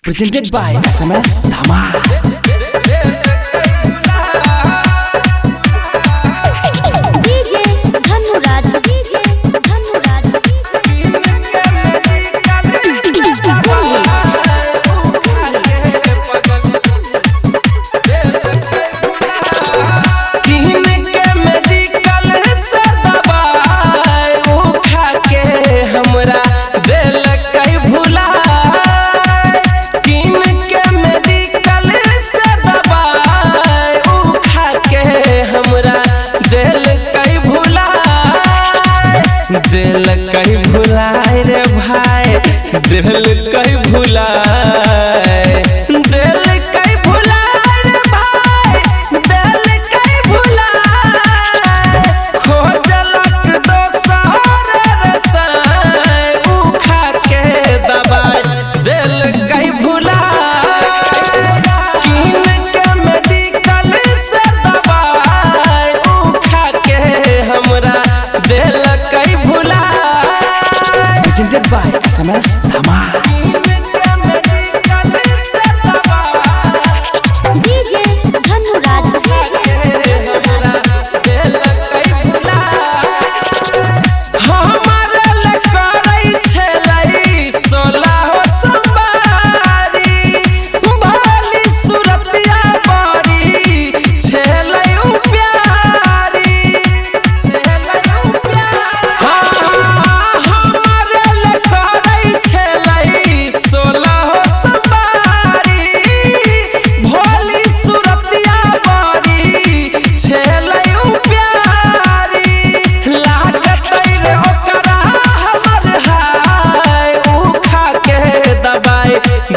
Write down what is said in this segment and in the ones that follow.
Presented by SMS Dhamal. दिल कहीं भुलाए रे भाई, दिल कहीं भुलाए, दिल कहीं भुलाए रे भाई, दिल कहीं भुलाए। खोजलक दोसर रसाय उखा के दबाई, दिल कहीं भुलाए। किन के मेडिकल से दबाई उखा के हमरा दिल कहीं भुलाए। Presented by SMS Dhamal.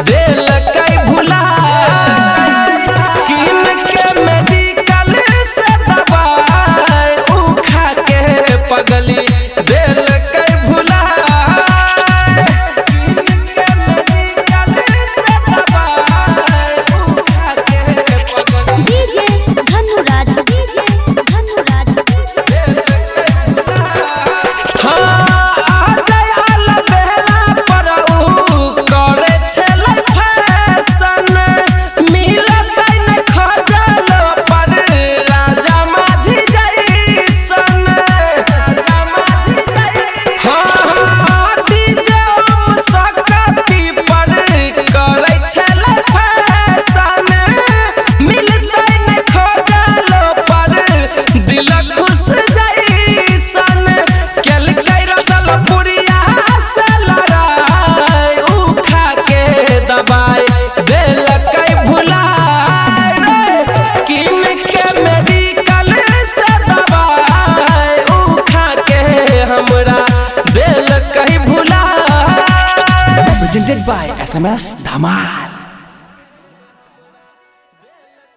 दिल कहीं भुलाए, किन के मेडिकल से दबाई उखा के पगली दिल कहीं भुलाए। किन के मेडिकल से दबाई उखा के पगली Presented by SMS Dhamal.